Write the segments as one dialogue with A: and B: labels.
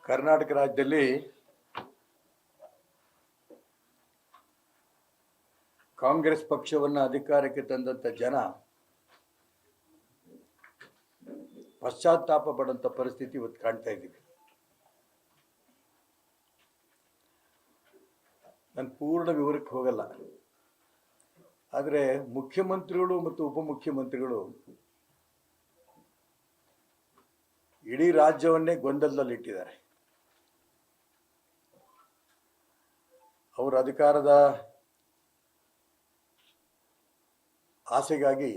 A: ಕರ್ನಾಟಕ ರಾಜ್ಯದಲ್ಲಿ ಕಾಂಗ್ರೆಸ್ ಪಕ್ಷವನ್ನು ಅಧಿಕಾರಕ್ಕೆ ತಂದಂತ ಜನ ಪಶ್ಚಾತ್ತಾಪ ಪಡುವಂತ ಪರಿಸ್ಥಿತಿ ಇವತ್ತು ಕಾಣ್ತಾ ಇದ್ದೀವಿ. ನಾನು ಪೂರ್ಣ ವಿವರಕ್ಕೆ ಹೋಗಲ್ಲ, ಆದರೆ ಮುಖ್ಯಮಂತ್ರಿಗಳು ಮತ್ತು ಉಪಮುಖ್ಯಮಂತ್ರಿಗಳು ಇಡೀ ರಾಜ್ಯವನ್ನೇ ಗೊಂದಲದಲ್ಲಿಟ್ಟಿದ್ದಾರೆ. ಅವರ ಅಧಿಕಾರದ ಆಸೆಗಾಗಿ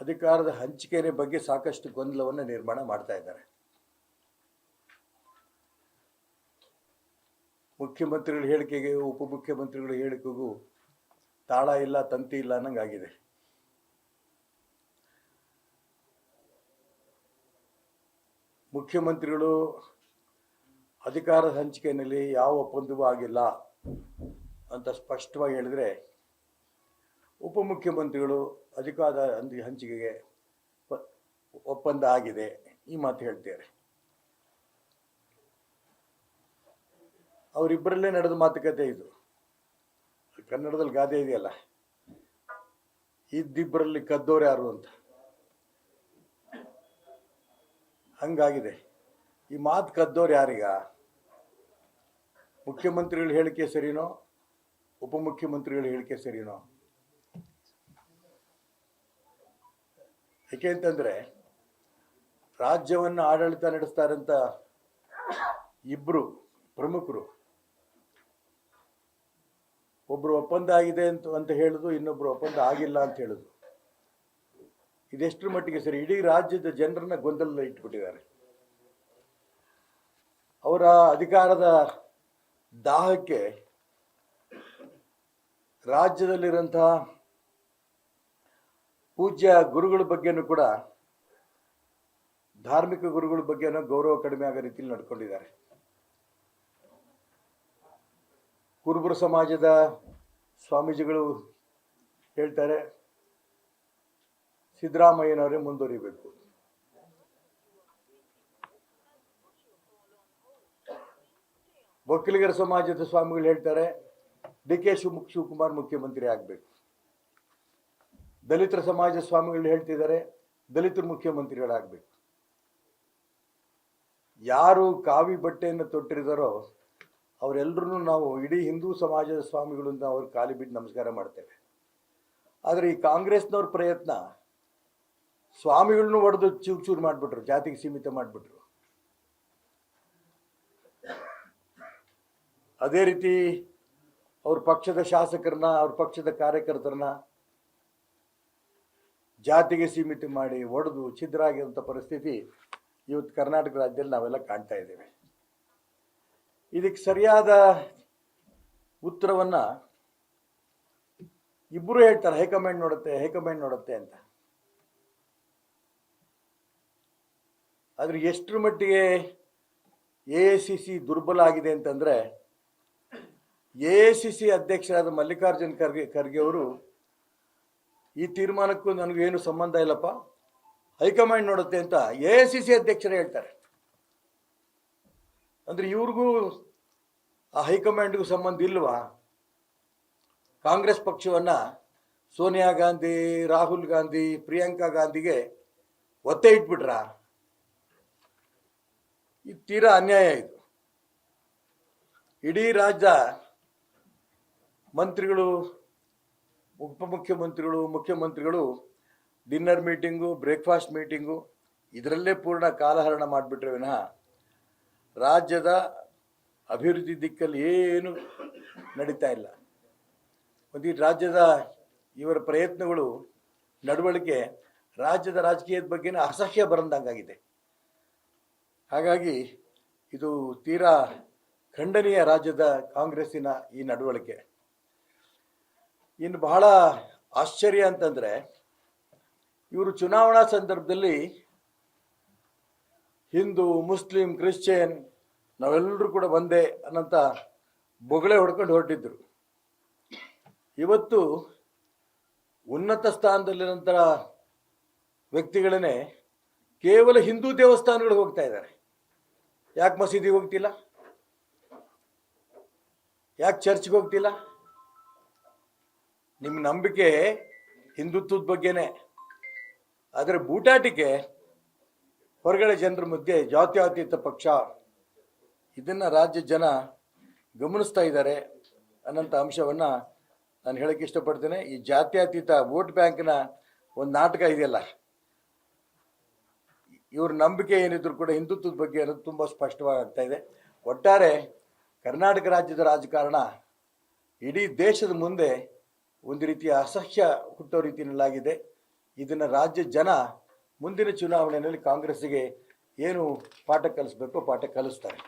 A: ಅಧಿಕಾರದ ಹಂಚಿಕೆ ಬಗ್ಗೆ ಸಾಕಷ್ಟು ಗೊಂದಲವನ್ನು ನಿರ್ಮಾಣ ಮಾಡ್ತಾ ಇದ್ದಾರೆ. ಮುಖ್ಯಮಂತ್ರಿಗಳ ಹೇಳಿಕೆಗೆ ಉಪಮುಖ್ಯಮಂತ್ರಿಗಳ ಹೇಳಿಕೆಗೂ ತಾಳ ಇಲ್ಲ, ತಂತಿ ಇಲ್ಲ ಅನ್ನಂಗಾಗಿದೆ. ಮುಖ್ಯಮಂತ್ರಿಗಳು ಅಧಿಕಾರದ ಹಂಚಿಕೆಯಲ್ಲಿ ಯಾವ ಒಪ್ಪಂದವೂ ಆಗಿಲ್ಲ ಅಂತ ಸ್ಪಷ್ಟವಾಗಿ ಹೇಳಿದ್ರೆ, ಉಪಮುಖ್ಯಮಂತ್ರಿಗಳು ಅಧಿಕಾರದ ಹಂಚಿಕೆಗೆ ಒಪ್ಪಂದ ಆಗಿದೆ ಈ ಮಾತು ಹೇಳ್ತಾರೆ. ಅವರಿಬ್ಬರಲ್ಲೇ ನಡೆದ ಮಾತುಕತೆ ಇದು. ಕನ್ನಡದಲ್ಲಿ ಗಾದೆ ಇದೆಯಲ್ಲ, ಇದ್ದಿಬ್ಬರಲ್ಲಿ ಕದ್ದೋರು ಯಾರು ಅಂತ. ಹಂಗಾಗಿದೆ. ಈ ಮಾತು ಕದ್ದೋರು ಯಾರೀಗ? ಮುಖ್ಯಮಂತ್ರಿಗಳ ಹೇಳಿಕೆ ಸರಿನೋ, ಉಪಮುಖ್ಯಮಂತ್ರಿಗಳ ಹೇಳಿಕೆ ಸರಿನೋ? ಏಕೆ ಅಂತಂದ್ರೆ, ರಾಜ್ಯವನ್ನು ಆಡಳಿತ ನಡೆಸ್ತಾರಂತ ಇಬ್ರು ಪ್ರಮುಖರು, ಒಬ್ರು ಒಪ್ಪಂದ ಆಗಿದೆ ಅಂತ ಹೇಳುದು, ಇನ್ನೊಬ್ರು ಒಪ್ಪಂದ ಆಗಿಲ್ಲ ಅಂತ ಹೇಳುದು. ಇದೆಷ್ಟರ ಮಟ್ಟಿಗೆ ಸರಿ? ಇಡೀ ರಾಜ್ಯದ ಜನರನ್ನ ಗೊಂದಲ ಇಟ್ಬಿಟ್ಟಿದ್ದಾರೆ. ಅವರ ಅಧಿಕಾರದ ದಾಹಕ್ಕೆ ರಾಜ್ಯದಲ್ಲಿರುವಂತಹ ಪೂಜ್ಯ ಗುರುಗಳ ಬಗ್ಗೆನೂ ಕೂಡ, ಧಾರ್ಮಿಕ ಗುರುಗಳ ಬಗ್ಗೆನೂ ಗೌರವ ಕಡಿಮೆ ಆಗೋ ರೀತಿಯಲ್ಲಿ ನಡ್ಕೊಂಡಿದ್ದಾರೆ. ಕುರುಬರ ಸಮಾಜದ ಸ್ವಾಮೀಜಿಗಳು ಹೇಳ್ತಾರೆ, ಸಿದ್ದರಾಮಯ್ಯನವರೇ ಮುಂದುವರಿಬೇಕು. ಒಕ್ಕಲಿಗರ ಸಮಾಜದ ಸ್ವಾಮಿಗಳು ಹೇಳ್ತಾರೆ, ಡಿ.ಕೆ. ಶಿವಕುಮಾರ್ ಮುಖ್ಯಮಂತ್ರಿ ಆಗಬೇಕು. ದಲಿತರ ಸಮಾಜ ಸ್ವಾಮಿಗಳು ಹೇಳ್ತಿದ್ದಾರೆ, ದಲಿತರು ಮುಖ್ಯಮಂತ್ರಿಗಳಾಗಬೇಕು. ಯಾರು ಕಾವಿ ಬಟ್ಟೆಯನ್ನು ತೊಟ್ಟಿರಿದಾರೋ ಅವರೆಲ್ಲರೂ ನಾವು ಇಡೀ ಹಿಂದೂ ಸಮಾಜದ ಸ್ವಾಮಿಗಳಿಂದ ಅವ್ರ ಕಾಲಿ ಬಿಟ್ಟು ನಮಸ್ಕಾರ ಮಾಡ್ತೇವೆ. ಆದರೆ ಈ ಕಾಂಗ್ರೆಸ್ನವ್ರ ಪ್ರಯತ್ನ ಸ್ವಾಮಿಗಳನ್ನೂ ಹೊಡೆದು ಚೂರು ಮಾಡಿಬಿಟ್ರು, ಜಾತಿಗೆ ಸೀಮಿತ ಮಾಡಿಬಿಟ್ರು. ಅದೇ ರೀತಿ ಅವ್ರ ಪಕ್ಷದ ಶಾಸಕರನ್ನ, ಅವ್ರ ಪಕ್ಷದ ಕಾರ್ಯಕರ್ತರನ್ನ ಜಾತಿಗೆ ಸೀಮಿತ ಮಾಡಿ ಹೊಡೆದು ಛಿದ್ರ ಆಗಿರುವಂಥ ಪರಿಸ್ಥಿತಿ ಇವತ್ತು ಕರ್ನಾಟಕ ರಾಜ್ಯದಲ್ಲಿ ನಾವೆಲ್ಲ ಕಾಣ್ತಾ ಇದ್ದೇವೆ. ಇದಕ್ಕೆ ಸರಿಯಾದ ಉತ್ತರವನ್ನ ಇಬ್ಬರು ಹೇಳ್ತಾರೆ, ಹೈಕಮಾಂಡ್ ನೋಡುತ್ತೆ ಅಂತ. ಆದ್ರೆ ಎಷ್ಟರ ಮಟ್ಟಿಗೆ ಎಐಸಿಸಿ ದುರ್ಬಲ ಆಗಿದೆ ಅಂತಂದ್ರೆ, ಎಐಸಿಸಿ ಅಧ್ಯಕ್ಷರಾದ ಮಲ್ಲಿಕಾರ್ಜುನ್ ಖರ್ಗೆ ಅವರು ಈ ತೀರ್ಮಾನಕ್ಕೂ ನನಗೂ ಏನು ಸಂಬಂಧ ಇಲ್ಲಪ್ಪ, ಹೈಕಮಾಂಡ್ ನೋಡುತ್ತೆ ಅಂತ ಎಐಸಿಸಿ ಅಧ್ಯಕ್ಷರೇ ಹೇಳ್ತಾರೆ. ಅಂದ್ರೆ ಇವ್ರಿಗೂ ಆ ಹೈಕಮಾಂಡ್ಗೂ ಸಂಬಂಧ ಇಲ್ವಾ? ಕಾಂಗ್ರೆಸ್ ಪಕ್ಷವನ್ನ ಸೋನಿಯಾ ಗಾಂಧಿ, ರಾಹುಲ್ ಗಾಂಧಿ, ಪ್ರಿಯಾಂಕಾ ಗಾಂಧಿಗೆ ಒತ್ತೆ ಇಟ್ಬಿಟ್ರ? ಇದು ತೀರಾ ಅನ್ಯಾಯ. ಇದು ಇಡೀ ರಾಜ್ಯ ಮಂತ್ರಿಗಳು, ಉಪಮುಖ್ಯಮಂತ್ರಿಗಳು, ಮುಖ್ಯಮಂತ್ರಿಗಳು ಡಿನ್ನರ್ ಮೀಟಿಂಗು, ಬ್ರೇಕ್ಫಾಸ್ಟ್ ಮೀಟಿಂಗು ಇದರಲ್ಲೇ ಪೂರ್ಣ ಕಾಲಹರಣ ಮಾಡಿಬಿಟ್ರೆ ವಿನಃ ರಾಜ್ಯದ ಅಭಿವೃದ್ಧಿ ದಿಕ್ಕಲ್ಲಿ ಏನು ನಡೀತಾ ಇಲ್ಲ. ಒಂದು ಈ ರಾಜ್ಯದ ಇವರ ಪ್ರಯತ್ನಗಳು, ನಡವಳಿಕೆ ರಾಜ್ಯದ ರಾಜಕೀಯದ ಬಗ್ಗೆನೇ ಅಸಹ್ಯ ಬರಂದಂಗಾಗಿದೆ. ಹಾಗಾಗಿ ಇದು ತೀರಾ ಖಂಡನೀಯ ರಾಜ್ಯದ ಕಾಂಗ್ರೆಸ್ಸಿನ ಈ ನಡವಳಿಕೆ. ಇನ್ನು ಬಹಳ ಆಶ್ಚರ್ಯ ಅಂತಂದ್ರೆ, ಇವರು ಚುನಾವಣಾ ಸಂದರ್ಭದಲ್ಲಿ ಹಿಂದೂ, ಮುಸ್ಲಿಂ, ಕ್ರಿಶ್ಚಿಯನ್ ನಾವೆಲ್ಲರೂ ಕೂಡ ಒಂದೇ ಅನ್ನಂತ ಬೊಗಳೆ ಹೊಡ್ಕೊಂಡು ಹೊರಟಿದ್ರು. ಇವತ್ತು ಉನ್ನತ ಸ್ಥಾನದಲ್ಲಿರೋಂಥ ವ್ಯಕ್ತಿಗಳನ್ನೇ ಕೇವಲ ಹಿಂದೂ ದೇವಸ್ಥಾನಗಳಿಗೆ ಹೋಗ್ತಾ ಇದ್ದಾರೆ. ಯಾಕೆ ಮಸೀದಿಗೆ ಹೋಗ್ತಿಲ್ಲ? ಯಾಕೆ ಚರ್ಚ್ಗೆ ಹೋಗ್ತಿಲ್ಲ? ನಿಮ್ಮ ನಂಬಿಕೆ ಹಿಂದುತ್ವದ ಬಗ್ಗೆನೇ. ಆದರೆ ಬೂಟಾಟಿಕೆ ಹೊರಗಡೆ ಜನರ ಮಧ್ಯೆ ಜಾತ್ಯತೀತ ಪಕ್ಷ, ಇದನ್ನು ರಾಜ್ಯ ಜನ ಗಮನಿಸ್ತಾ ಇದ್ದಾರೆ ಅನ್ನೋಂಥ ಅಂಶವನ್ನು ನಾನು ಹೇಳಕ್ಕೆ ಇಷ್ಟಪಡ್ತೇನೆ. ಈ ಜಾತ್ಯತೀತ ವೋಟ್ ಬ್ಯಾಂಕ್ನ ಒಂದು ನಾಟಕ ಇದೆಯಲ್ಲ, ಇವ್ರ ನಂಬಿಕೆ ಏನಿದ್ರು ಕೂಡ ಹಿಂದುತ್ವದ ಬಗ್ಗೆ ಅನ್ನೋದು ತುಂಬ ಸ್ಪಷ್ಟವಾಗಿ ಆಗ್ತಾ ಇದೆ. ಒಟ್ಟಾರೆ ಕರ್ನಾಟಕ ರಾಜ್ಯದ ರಾಜಕಾರಣ ಇಡೀ ದೇಶದ ಮುಂದೆ ಒಂದು ರೀತಿಯ ಅಸಹ್ಯ ಹುಟ್ಟೋ ರೀತಿಯಲ್ಲಾಗಿದೆ. ಇದನ್ನು ರಾಜ್ಯ ಜನ ಮುಂದಿನ ಚುನಾವಣೆಯಲ್ಲಿ ಕಾಂಗ್ರೆಸ್ಸಿಗೆ ಏನು ಪಾಠ ಕಲಿಸ್ಬೇಕೋ ಪಾಠ ಕಲಿಸ್ತಾರೆ.